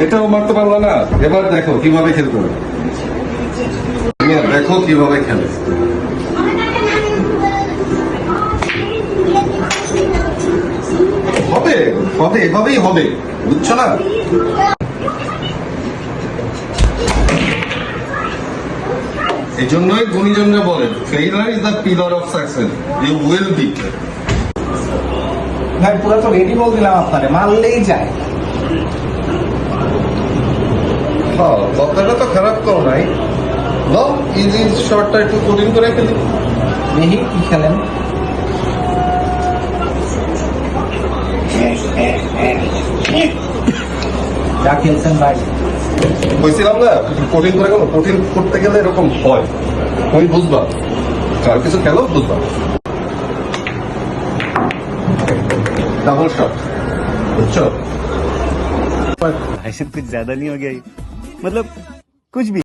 এটাও মারতে পারলো না। এবার দেখো কিভাবে খেলতে হবে। দেখো কিভাবে খেলে। হবে হবে এভাবেই হবে, বুঝছো না? এই জন্যই গুণীজনরা বলেন failure is the pillar of success. You will be. ভাই পুরো তো রেডি বল দিলাম আপনারে, মারলেই যায়। হ্যাঁ, কথাটা তো খারাপ করো নাই। দাও ইজি শর্টটা একটু কঠিন করে ফেলি। দেখি কি খেলেন। যা খেলছেন ভাই। বলছিলাম না কঠিন করে কেন, কঠিন করতে গেলে এরকম হয়। তুমি বুঝবা, কার কিছু খেলো বুঝবা। ডাবল শট, বুঝছো? भाई साहब कुछ ज्यादा नहीं हो गया ये? मतलब कुछ भी